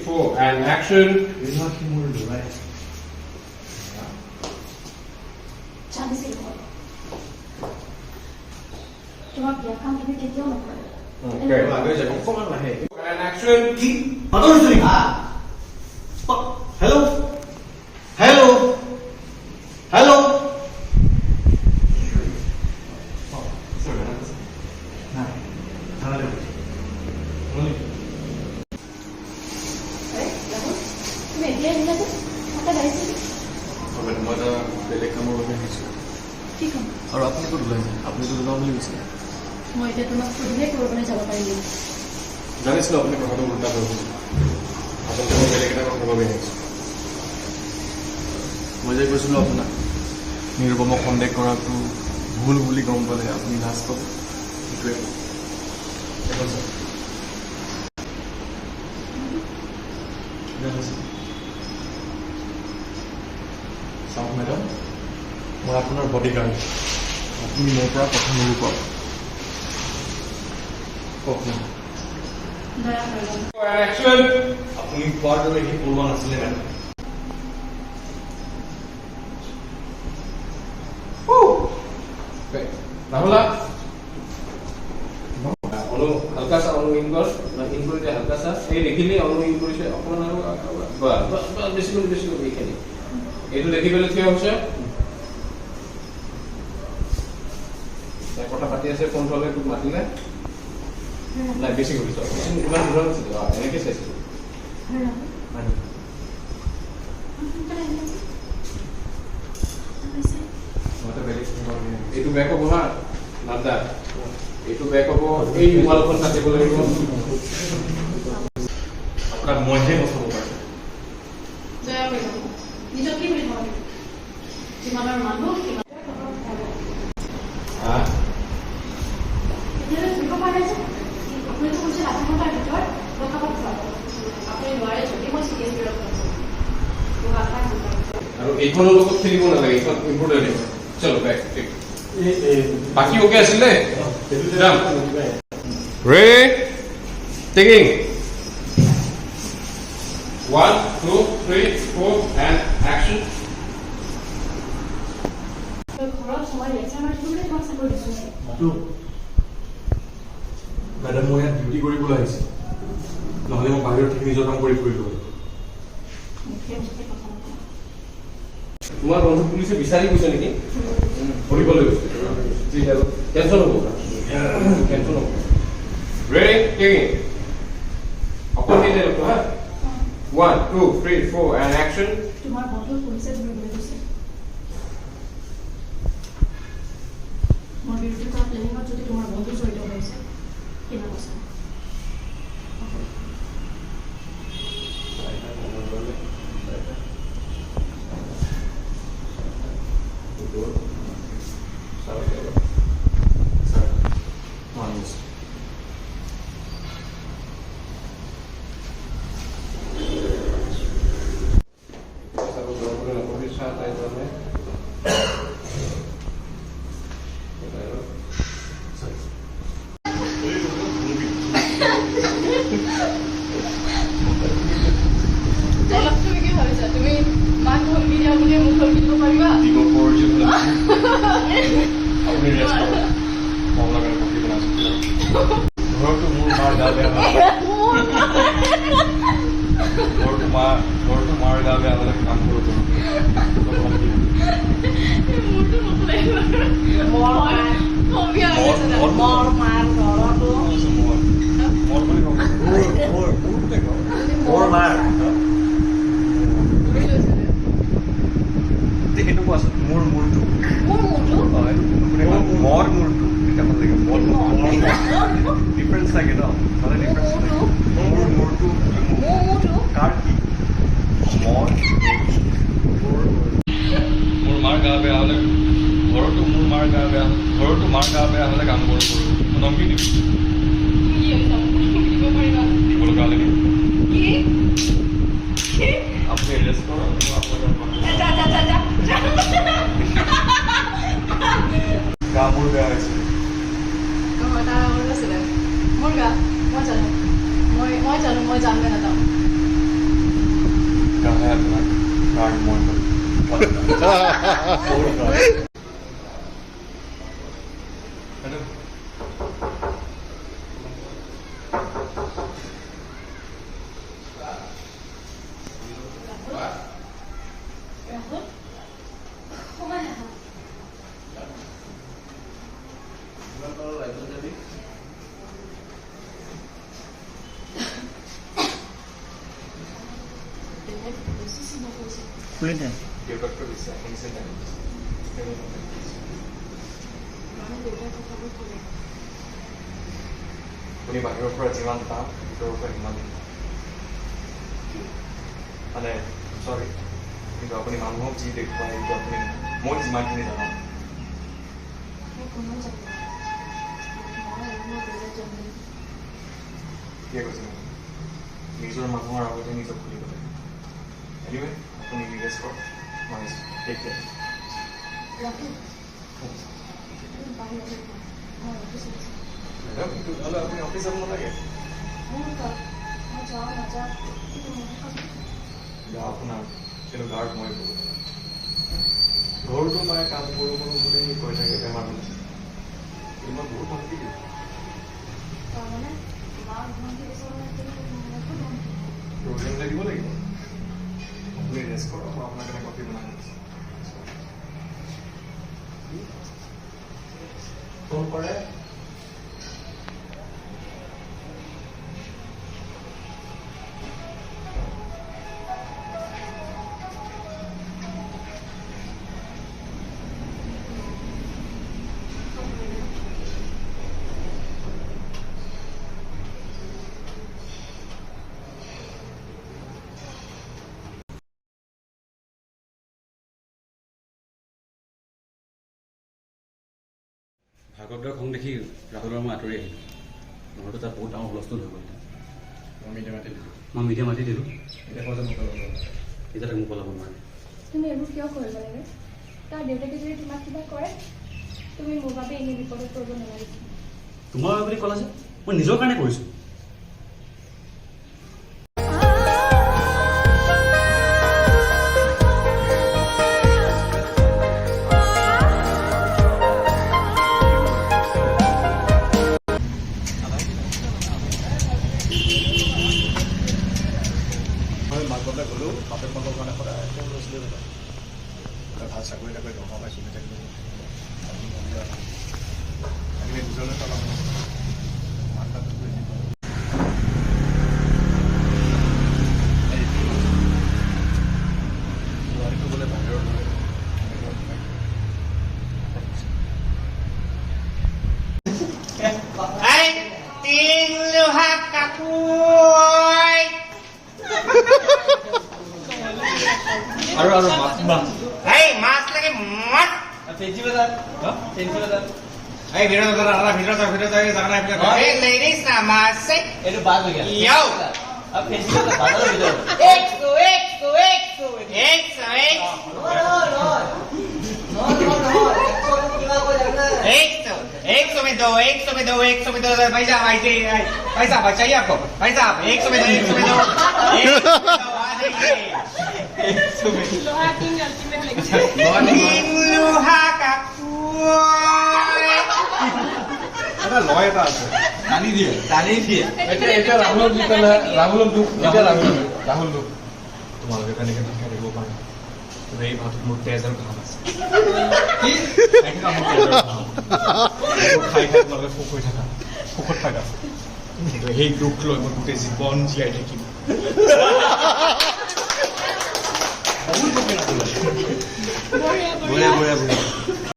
4, and action. Okay. And action. Hello. Hello. Hello. আৰু আপুনি ক'ত ওলাইছে? আপুনি তো ওলাম বুলি কৈছিলে। মই এতিয়া তোমাক সুধিলে ক'ৰবালৈ যাব পাৰিম। জানিছিলোঁ আপুনি কথাটো উল্টা কৰিছিল। আচলতে মই বেলেগ এটা কথা ভাবি আহিছোঁ। মই যে কৈছিলোঁ আপোনাক নিৰুপমক সন্দেহ কৰাটো ভুল বুলি গম পালে আপুনি লাজ পাব। সেইটোৱে চাওক মেডাম, মই আপোনাৰ বডিগাৰ্ড। আপুনি মোৰ পৰা কথা নুলুকাওক। কওক না। Action. আপুনি কোৱাৰ দৰে সি পলোৱা নাছিলে madam. Rahula. Onu halka sa onu in kor, na in kor je halka sa. Ei dekhili onu in kor se apna aru ba beshi kore ekhane. Etu dekhi pele thio hoche. Tai kotha pati ase phone thole tu matile. Na beshi kore so. Iman duran ase to eneke se. এইটো back হ'ব না another এইটো back হ'ব এই মোবাইলখন কাটিব লাগিব আপোনাক মইহে বচাব পাৰিম। জয়া কৰিব নিজক কি বুলি ভাবে যিমানৰ মানুহ কিমান এতিয়া দিব পাৰে যে আপুনি তো কৈছে আধা ঘণ্টাৰ ভিতৰত কথা পাতিব আপুনি নোৱাৰে যদি মই চিৰিয়াছ বিৰক্ত কৰিছোঁ তো আধা ঘণ্টা আৰু এইখনৰ লগত খেলিব নালাগে এইখন ইম্পৰ্টেণ্ট চলো বেক ঠিক বাকি ওকে আছিলে যাম ৰেডি টেকিং 1 2 3 4 and action ঘৰত সময় লেকচাৰ মাৰিবলৈ তোমাক চাকৰি দিছোঁ মেডাম মই ইয়াত ডিউটি কৰিবলৈ আহিছোঁ নহ'লে মই বাহিৰত থাকি নিজৰ কাম কৰি ফুৰিলোঁ তোমাৰ বন্ধু পুলিচে বিচাৰি গৈছে নেকি ধৰিবলৈ জি হেল্ল টেনচন হ'ব টেনচন হ'ব ৰেডি টেকিং অকণমান দেৰি ৰখা 1 2 3 4 and action তোমাৰ বন্ধু পুলিচে ধৰিবলৈ গৈছে মোৰ বিৰুদ্ধে কৰা প্লেনিঙত যদি তোমাৰ বন্ধু জড়িত হৈছে কিমান আছে আপোনাক কাৰণ মই ৰাহুল সোমাই আহা দেউতাকটো দিছে আহিছে আপুনি বাহিৰৰ পৰা যিমান পাম ভিতৰৰ পৰা সিমান মানে চৰি কিন্তু আপুনি মানুহক যি দেখুৱাই সেইটো আপুনি মই যিমানখিনি জানো ঠিকে কৈছে নিজৰ মানুহৰ আগতে নিজক খুলিব লাগে এনিৱে আপুনি ৰিলেজ কৰক মই টেক কেয়াৰ কিন্তু নহ'লে আপুনি অফিচ যাব নালাগে আপোনাৰ কিন্তু গাৰ্ড মই ঘৰটো মই কাম কৰোঁ বুলি কৈ থাকে বেমাৰ হ'লে কিন্তু মই বহুত শান্তি দিওঁ প্ৰগ্ৰেম লাগিব লাগিব আপুনি ৰেষ্ট কৰক মই আপোনাৰ কাৰণে কফি বনাই দিছোঁ ফোন কৰে ভাগৱতৰ খং দেখি ৰাহুলৰ মই আঁতৰি আহিলোঁ নহয়তো তাত বহুত ডাঙৰ হুলস্থুল হৈ গ'ল মই মিডিয়া মাতি দিলোঁ এতিয়া তাক মোক পলাব নোৱাৰে তুমি এইবোৰ কিয় কৰিব লাগে তাৰ দেউতাকে যদি তোমাক কিবা কৰে তুমি মোৰ বাবে এনে বিপদত পৰিব নালাগিছিল তোমাৰ বুলি ক'লা যে মই নিজৰ কাৰণে কৰিছোঁ গ'লো বাপেক মাকৰ কাৰণে সদায় লৈছিলোঁ ভাল চাকৰি তাকৰি দৰমহা পাইছোঁ থাকিব নিজলৈ চলাম গ'লে বাহিৰৰ আৰু মাছ এই মাছ লাগে মাছ ফেঞ্চি বজাৰ ফেঞ্চি বজাৰ এই ভিতৰত জাগা নাই এই লেডিজ না মাছ এইটো বাদ হৈ গেল ইয়ো अब फेंसी का बादल हो जाओ 100 में दो भाई साहब चाहिए आपको भाई साहब 100 में दो 100 में दो लोहा का লয় এটা আছে টানি দিয়ে এতিয়া ৰাহুলক দুখ তোমালোকে তেনেকৈ শিক্ষা দিব পাৰা কিন্তু এই ভাতত মোৰ তেজ আৰু ঘাম আছে খাই তোমালোকে সুখ হৈ থাকা সুখত থাকা কিন্তু সেই দুখ লৈ মই গোটেই জীৱন জীয়াই থাকিম